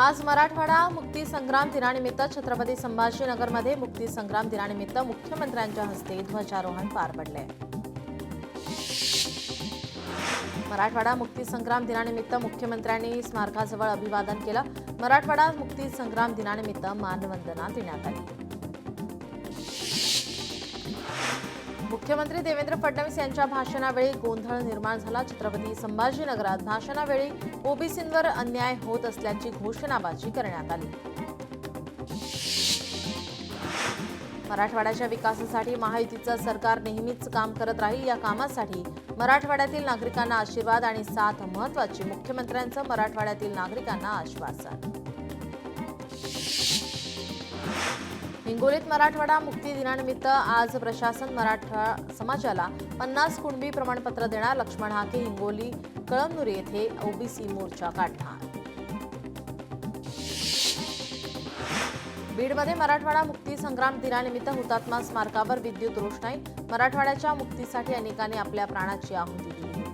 आज मराठवाडा मुक्ती संग्राम दिनानिमित्त छत्रपती संभाजीनगरमध्ये मुक्ती संग्राम दिनानिमित्त मुख्यमंत्र्यांच्या हस्ते ध्वजारोहण पार पडले। मराठवाडा मुक्ती संग्राम दिनानिमित्त मुख्यमंत्र्यांनी स्मारकाजवळ अभिवादन केलं। मराठवाडा मुक्ती संग्राम दिनानिमित्त मानवंदना देण्यात आली। मुख्यमंत्री देवेंद्र फडणवीस यांच्या भाषणावेळी गोंधळ निर्माण झाला। छत्रपती संभाजीनगरात भाषणावेळी ओबीसींवर अन्याय होत असल्याची घोषणाबाजी करण्यात आली। मराठवाड्याच्या विकासासाठी महायुतीचं सरकार नेहमीच काम करत राहील। या कामासाठी मराठवाड्यातील नागरिकांना आशीर्वाद आणि साथ महत्त्वाची, मुख्यमंत्र्यांचं मराठवाड्यातील नागरिकांना आश्वासन। हिंगोलीत मराठवाडा मुक्ती दिनानिमित्त आज प्रशासन मराठा समाजाला 50 कुणबी प्रमाणपत्र देणार। लक्ष्मण हाके हिंगोली कळमनुरी येथे ओबीसी मोर्चा काढणार। बीडमध्ये मराठवाडा मुक्ती संग्राम दिनानिमित्त हुतात्मा स्मारकावर विद्युत रोषणाई। मराठवाड्याच्या मुक्तीसाठी अनेकांनी आपल्या प्राणाची आहुती दिली होती।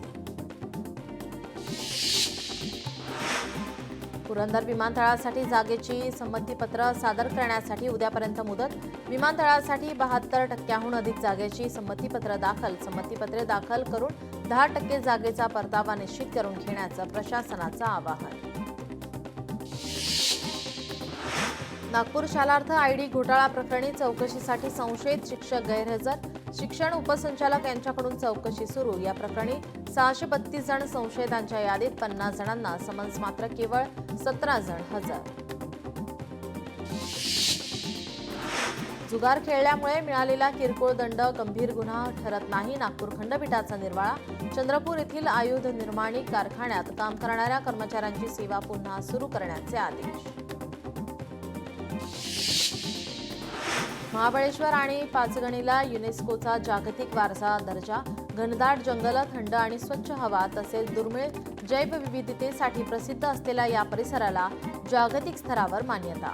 पुरंदर विमानतळासाठी जागेची संमतीपत्र सादर करण्यासाठी उद्यापर्यंत मुदत। विमानतळासाठी 72% अधिक जागेची संमतीपत्र दाखल। संमतीपत्रे दाखल करून 10% जागेचा परतावा निश्चित करून घेण्याचं प्रशासनाचं आवाहन। नागपूर शालार्थ आयडी घोटाळा प्रकरणी चौकशीसाठी संशयित शिक्षक गैरहजर। शिक्षण उपसंचालक यांच्याकडून चौकशी सुरू। या प्रकरणी 632 जण संशयितांच्या यादीत, 50 जणांना समन्स, मात्र केवळ 17 जण हजर। जुगार खेळल्यामुळे मिळालेला किरकोळ दंड गंभीर गुन्हा ठरत नाही, नागपूर खंडपीठाचा निर्वाळा। चंद्रपूर येथील आयुध निर्माणी कारखान्यात काम करणाऱ्या कर्मचाऱ्यांची सेवा पुन्हा सुरू करण्याचे आदेश। महाबळेश्वर आणि पाचगणीला युनेस्कोचा जागतिक वारसा दर्जा। घनदाट जंगल, थंड आणि स्वच्छ हवा तसेच दुर्मिळ जैवविविधतेसाठी प्रसिद्ध असलेल्या या परिसराला जागतिक स्तरावर मान्यता।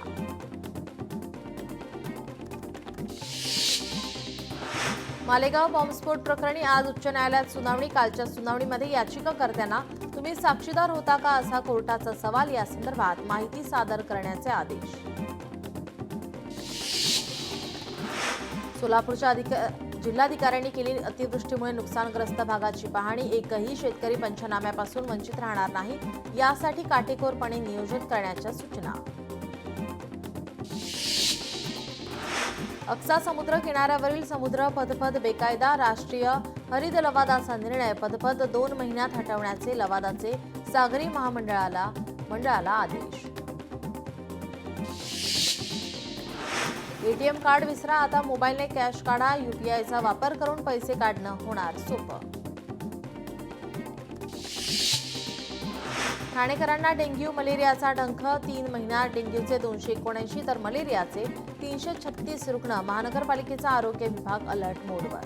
मालेगाव बॉम्बस्फोट प्रकरणी आज उच्च न्यायालयात सुनावणी। कालच्या सुनावणीमध्ये याचिकाकर्त्यांना तुम्ही साक्षीदार होता का असा कोर्टाचा सवाल। या संदर्भात माहिती सादर करण्याचे आदेश। सोलापूरच्या जिल्हाधिकाऱ्यांनी केली अतिवृष्टीमुळे नुकसानग्रस्त भागाची पाहणी। एकही शेतकरी पंचनाम्यापासून वंचित राहणार नाही, यासाठी काटेकोरपणे नियोजन करण्याच्या सूचना। अक्सा समुद्र किनाऱ्यावरील समुद्र पदपथ बेकायदा, राष्ट्रीय हरित लवादाचा निर्णय। पदपथ 2 महिन्यात हटवण्याचे लवादाचे सागरी मंडळाला आदेश। एटीएम कार्ड विसरा, आता मोबाईलने कॅश काढा। यूपीआयचा वापर करून पैसे काढणं होणार सोपं। ठाणेकरांना डेंग्यू मलेरियाचा डंख। 3 महिन्यात डेंग्यूचे 279 तर मलेरियाचे 336 रुग्ण। महानगरपालिकेचा आरोग्य विभाग अलर्ट मोडवर।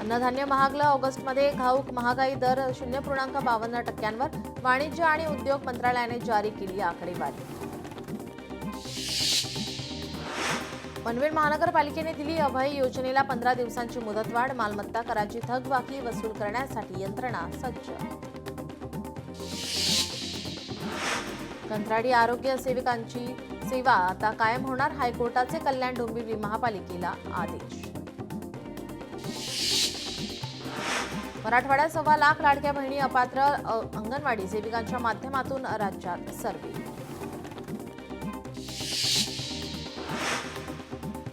अन्नधान्य महागलं। ऑगस्टमध्ये घाऊक महागाई दर 0.52%वर। वाणिज्य आणि उद्योग मंत्रालयाने जारी केली आकडेवारी। पनवेल महानगरपालिकेने दिली अभय योजनेला 15 दिवसांची मुदतवाढ। मालमत्ता कराची थकबाकी वसूल करण्यासाठी यंत्रणा सज्ज। कंत्राटी आरोग्य सेविकांची सेवा आता कायम होणार। हायकोर्टाचे कल्याण डोंबिवली महापालिकेला आदेश। मराठवाड्यात 1.25 लाख लाडक्या बहिणी अपात्र अंगणवाडी सेविकांच्या माध्यमातून राज्यात सर्व्हे।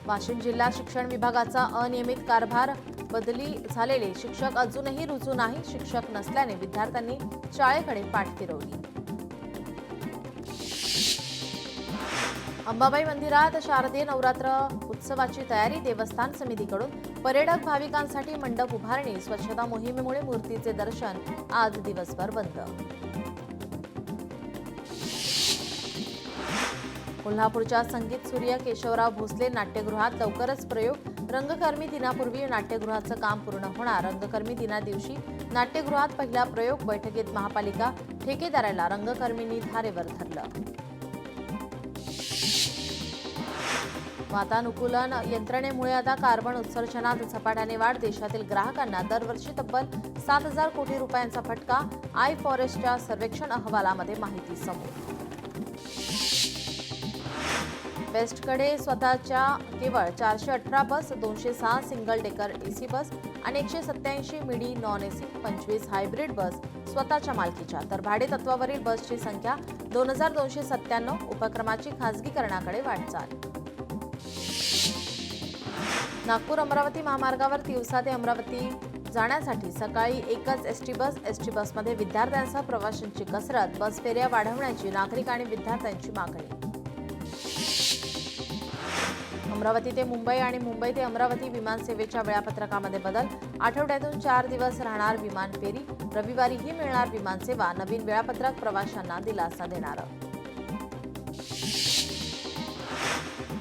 वाशिम जिल्हा शिक्षण विभागाचा अनियमित कारभार। बदली झालेले शिक्षक अजूनही रुजू नाही। शिक्षक नसल्याने विद्यार्थ्यांनी शाळेकडे पाठ फिरवली। अंबाबाई मंदिरात शारदीय नवरात्र उत्सवाची तयारी। देवस्थान समितीकडून पर्यटक भाविकांसाठी मंडप उभारणी। स्वच्छता मोहिमेमुळे मूर्तीचे दर्शन आज दिवसभर बंद। कोल्हापूरच्या संगीत सूर्य केशवराव भोसले नाट्यगृहात लवकरच प्रयोग। रंगकर्मी दिनापूर्वी नाट्यगृहाचं काम पूर्ण होणार। रंगकर्मी दिना दिवशी नाट्यगृहात पहिला प्रयोग। बैठकीत महापालिका ठेकेदाराला रंगकर्मींनी धारेवर धरलं। वातानुकूलन यंत्रणेमुळे आता कार्बन उत्सर्जनात झपाट्याने वाढ. देशातील ग्राहकांना दरवर्षी तब्बल 7,000 कोटी रुपयांचा फटका. आय फॉरेस्टच्या सर्वेक्षण अहवालामध्ये माहिती समोर. बेस्टकडे स्वतःच्या केवळ 418 बस, 206 सिंगल डेकर एसी बस आणि 187 मिडी नॉन एसी, 25 हायब्रिड बस स्वतःच्या मालकीच्या, तर भाडे तत्वावरील बसची संख्या 2297. उपक्रमाची खासगीकरणाकडे वाटचाल. नागपूर अमरावती महामार्गावर तिवसा ते अमरावती जाण्यासाठी सकाळी एकच एसटी बस. एसटी बसमध्ये विद्यार्थ्यांसह प्रवाशांची कसरत. बस फेऱ्या वाढवण्याची नागरिक आणि विद्यार्थ्यांची मागणी. अमरावती ते मुंबई आणि मुंबई ते अमरावती विमानसेवेच्या वेळापत्रकामध्ये बदल. आठवड्यातून 4 दिवस राहणार विमान फेरी. रविवारीही मिळणार विमानसेवा. नवीन वेळापत्रक प्रवाशांना दिलासा देणार.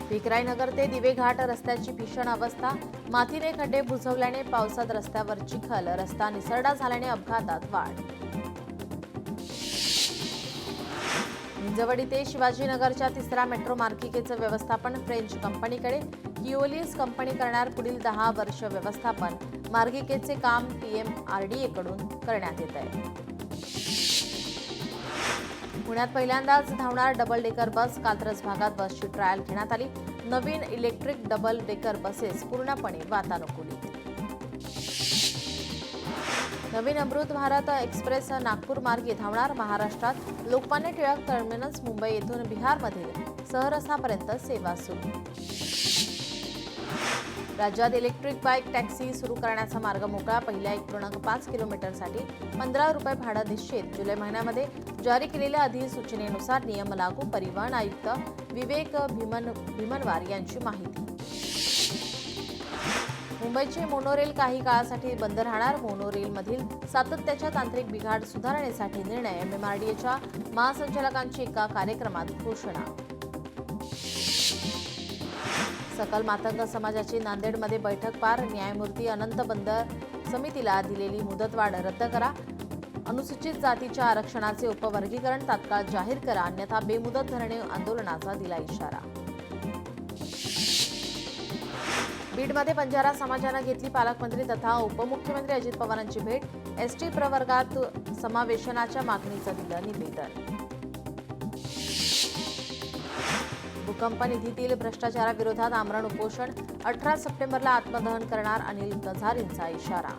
भिकराईनगर ते दिवेघाट रस्त्याची भीषण अवस्था. मातीने खड्डे बुजवल्याने पावसात रस्त्यावर चिखल. रस्ता निसरडा झाल्याने अपघातात वाढ. हिंजवडी ते शिवाजीनगरच्या 3ऱ्या मेट्रो मार्गिकेचं व्यवस्थापन फ्रेंच कंपनीकडे. किओलिस कंपनी करणार पुढील 10 वर्ष व्यवस्थापन. मार्गिकेचे काम PMRDA कडून करण्यात येत आहे. पुण्यात पहिल्यांदाच धावणार डबल डेकर बस. कात्रज भागात बसची ट्रायल घेण्यात आली. नवीन इलेक्ट्रिक डबल डेकर बसेस पूर्णपणे वातानुकूलित. नवीन अमृत भारत एक्सप्रेस नागपूर मार्गे धावणार. महाराष्ट्रात लोकमान्य टिळक टर्मिनस, मुंबई येथून बिहारमधील सहरसापर्यंत सेवा सुरू. राज्यात इलेक्ट्रिक बाईक टॅक्सी सुरू करण्याचा मार्ग मोकळा. पहिल्या 1.5 किलोमीटरसाठी 15 रुपये भाडं निश्चित. जुलै महिन्यामध्ये जारी केलेल्या अधिसूचनेनुसार नियम लागू. परिवहन आयुक्त विवेक भीमनवार यांची माहिती. मुंबईची मोनोरेल काही काळासाठी बंद राहणार. मोनोरेलमधील सातत्याच्या तांत्रिक बिघाड सुधारण्यासाठी निर्णय. MMRDAच्या महासंचालकांची एका कार्यक्रमात घोषणा. सकल मातंग समाजाची नांदेडमध्ये बैठक पार. न्यायमूर्ती अनंत बंदर समितीला दिलेली मुदतवाढ रद्द करा. अनुसूचित जातीच्या आरक्षणाचे उपवर्गीकरण तात्काळ जाहीर करा, अन्यथा बेमुदत धरणे आंदोलनाचा दिला इशारा. बीडमध्ये बंजारा समाजानं घेतली पालकमंत्री तथा उपमुख्यमंत्री अजित पवारांची भेट. एसटी प्रवर्गात समावेशनाच्या मागणीचं दिलं निवेदन. भूकंप निधीतील भ्रष्टाचाराविरोधात आमरण उपोषण. 18 सप्टेंबरला आत्मदहन करणार अनिल गझारींचा इशारा.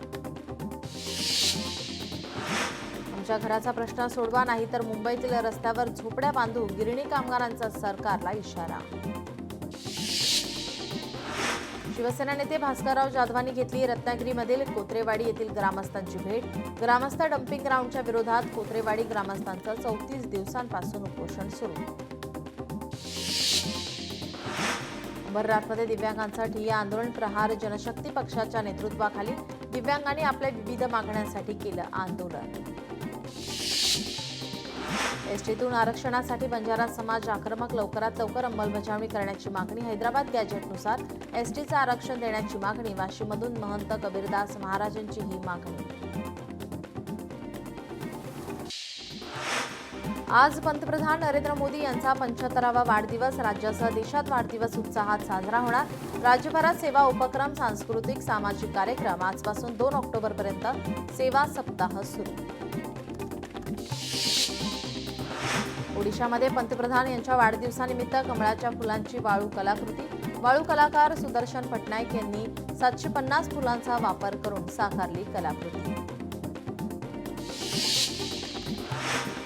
आमच्या घराचा प्रश्न सोडवा, नाही तर मुंबईतील रस्त्यावर झोपड्या बांधू. गिरणी कामगारांचा सरकारला इशारा. शिवसेना नेते भास्करराव जाधवांनी घेतली रत्नागिरीमधील कोत्रेवाडी येथील ग्रामस्थांची भेट. ग्रामस्थ डम्पिंग ग्राउंडच्या विरोधात कोत्रेवाडी ग्रामस्थांचं 34 दिवसांपासून उपोषण सुरू. अंबरनाथमध्ये दिव्यांगांचं ठिय्या आंदोलन. प्रहार जनशक्ती पक्षाच्या नेतृत्वाखाली दिव्यांगांनी आपल्या विविध मागण्यांसाठी केलं आंदोलन. एसटीतून आरक्षणासाठी बंजारा समाज आक्रमक. लवकरात लवकर अंमलबजावणी करण्याची मागणी. हैदराबाद गॅजेटनुसार एसटीचं आरक्षण देण्याची मागणी. वाशीमधून महंत कबीरदास महाराजांची ही मागणी. आज पंतप्रधान नरेंद्र मोदी यांचा 75वा वाढदिवस. राज्यासह देशात वाढदिवस उत्साहात साजरा होणार. राज्यभरात सेवा उपक्रम, सांस्कृतिक सामाजिक कार्यक्रम. आजपासून 2 ऑक्टोबरपर्यंत सेवा सप्ताह सुरू. ओडिशामध्ये पंतप्रधान यांच्या वाढदिवसानिमित्त कमळाच्या फुलांची वाळू कलाकृती. वाळू कलाकार सुदर्शन पटनायक यांनी 750 फुलांचा वापर करून साकारली कलाकृती.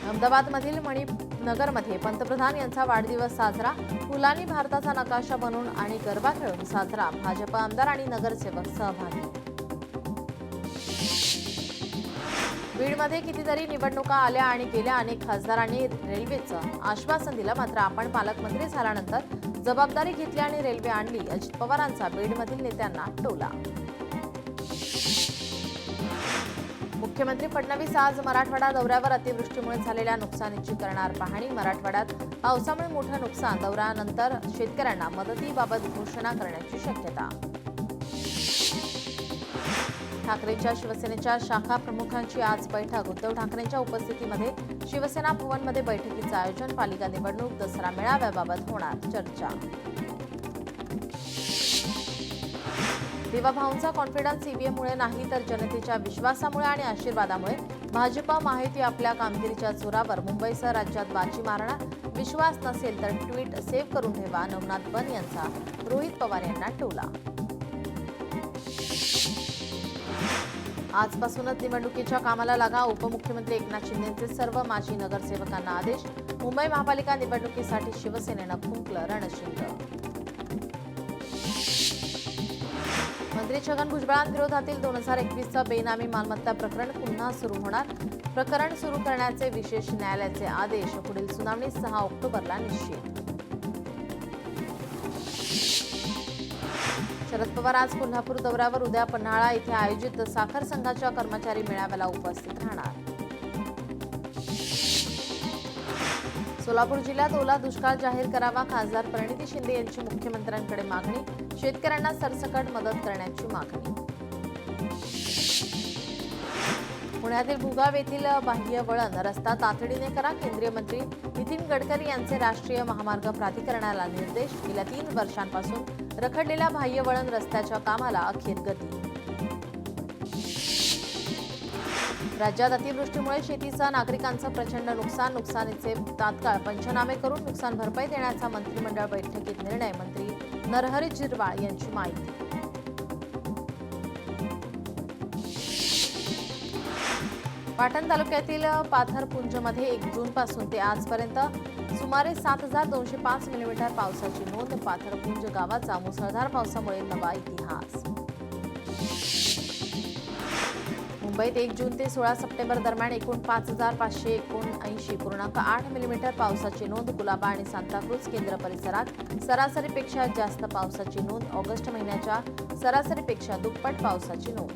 अहमदाबादमधील मणिनगरमध्ये पंतप्रधान यांचा वाढदिवस साजरा. फुलांनी भारताचा नकाशा बनवून आणि गरबा खेळून साजरा. भाजप आमदार आणि नगरसेवक सहभागी. बीडमध्ये कितीतरी निवडणुका आल्या आणि गेल्या. अनेक खासदारांनी रेल्वेचं आश्वासन दिलं, मात्र आपण पालकमंत्री झाल्यानंतर जबाबदारी घेतली आणि रेल्वे आणली. अजित पवारांचा बीडमधील नेत्यांना टोला. मुख्यमंत्री फडणवीस आज मराठवाडा दौऱ्यावर. अतिवृष्टीमुळे झालेल्या नुकसानीची करणार पाहणी. मराठवाड्यात पावसामुळे मोठं नुकसान. दौऱ्यानंतर शेतकऱ्यांना मदतीबाबत घोषणा करण्याची शक्यता. ठाकरेंच्या शिवसेनेच्या शाखा प्रमुखांची आज बैठक. उद्धव ठाकरेंच्या उपस्थितीमध्ये शिवसेना भवनमध्ये बैठकीचं आयोजन. पालिका निवडणूक, दसरा मेळाव्याबाबत होणार चर्चा. तेव्हा भाऊंचा कॉन्फिडन्स ईव्हीएममुळे नाही तर जनतेच्या विश्वासामुळे आणि आशीर्वादामुळे भाजपा महायुती आपल्या कामगिरीच्या जोरावर मुंबईसह राज्यात बाजी मारणार. विश्वास नसेल तर ट्विट सेव्ह करून ठेवा. नवनाथ बन यांचा रोहित पवार यांना टोला. आजपासूनच निवडणुकीच्या कामाला लागा. उपमुख्यमंत्री एकनाथ शिंदेंचे सर्व माजी नगरसेवकांना आदेश. मुंबई महापालिका निवडणुकीसाठी शिवसेनेनं फुंकलं रणशिंग. मंत्री छगन भुजबळांविरोधातील 2021चं बेनामी मालमत्ता प्रकरण पुन्हा सुरू होणार. प्रकरण सुरू करण्याचे विशेष न्यायालयाचे आदेश. पुढील सुनावणी 6 ऑक्टोबरला निश्चित. शरद पवार आज कोल्हापूर दौऱ्यावर. उद्या पन्हाळा इथे आयोजित साखर संघाच्या कर्मचारी मेळाव्याला उपस्थित राहणार. सोलापूर जिल्ह्यात ओला दुष्काळ जाहीर करावा. खासदार प्रणिती शिंदे यांची मुख्यमंत्र्यांकडे मागणी. शेतकऱ्यांना सरसकट मदत करण्याची मागणी. पुण्यातील भुगाव येथील बाह्य वळण रस्ता तातडीने करा. केंद्रीय मंत्री नितीन गडकरी यांचे राष्ट्रीय महामार्ग प्राधिकरणाला निर्देश. गेल्या 3 वर्षांपासून रखडलेल्या बाह्य वळण रस्त्याच्या कामाला अखेर गती. राज्यात अतिवृष्टीमुळे शेतीचं नागरिकांचं प्रचंड नुकसान. नुकसानीचे तात्काळ पंचनामे करून नुकसान भरपाई देण्याचा मंत्रिमंडळ बैठकीत निर्णय. मंत्री नरहरी झिरवाळ यांची माहिती. पाटण तालुक्यातील पाथरपुंजमध्ये 1 जूनपासून ते आजपर्यंत सुमारे 7,205 मिलीमीटर पावसाची नोंद. पाथरपुंज गावाचा मुसळधार पावसामुळे नवा इतिहास. मुंबईत 1 जून ते 16 सप्टेंबर दरम्यान एकूण 5,579.8 मिलीमीटर पावसाची नोंद. कुलाबा आणि सांताक्रूज केंद्र परिसरात सरासरीपेक्षा जास्त पावसाची नोंद. ऑगस्ट महिन्याच्या सरासरीपेक्षा दुप्पट पावसाची नोंद.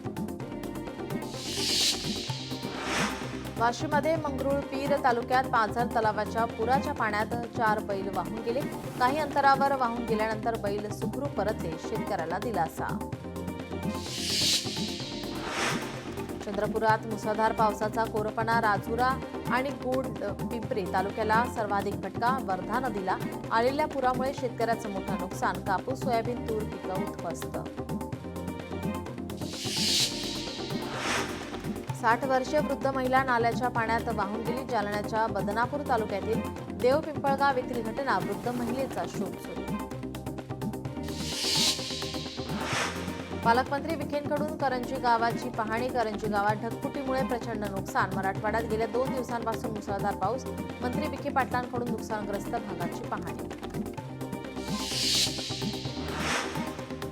वाशीमध्ये मंगरुळपीर तालुक्यात पाझर तलावाच्या पुराच्या पाण्यात 4 बैल वाहून गेले. काही अंतरावर वाहून गेल्यानंतर बैल सुखरूप परतले. शेतकऱ्याला दिलासा. चंद्रपुरात मुसळधार पावसाचा कोरपणा. राजुरा आणि गूड पिंपरी तालुक्याला सर्वाधिक फटका. वर्धा नदीला आलेल्या पुरामुळे शेतकऱ्याचं मोठं नुकसान. कापूस, सोयाबीन, तूर पिकं उद्ध्वस्त. 60 वर्षीय वृद्ध महिला नाल्याच्या पाण्यात वाहून गेली. जालन्याच्या बदनापूर तालुक्यातील देवपिंपळगाव येथील घटना. वृद्ध महिलेचा शोध सुरू. पालकमंत्री विखेंकडून करंजी गावाची पाहणी. करंजी गावात ढगफुटीमुळे प्रचंड नुकसान. मराठवाड्यात गेल्या 2 दिवसांपासून मुसळधार पाऊस. मंत्री विखे पाटलांकडून नुकसानग्रस्त भागाची पाहणी.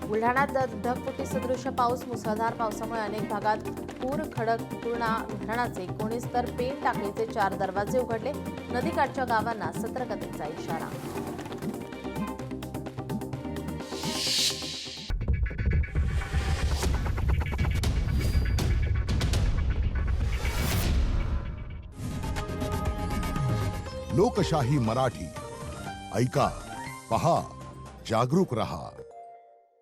बुलढाण्यात ढगफुटी सदृश पाऊस. मुसळधार पावसामुळे अनेक भागात पूर. खडकपूर्णा धरणाचे 19 तर पेन टाकळीचे 4 दरवाजे उघडले. नदीकाठच्या गावांना सतर्कतेचा इशारा. लोकशाही मराठी ऐका, पहा, जागरूक रहा.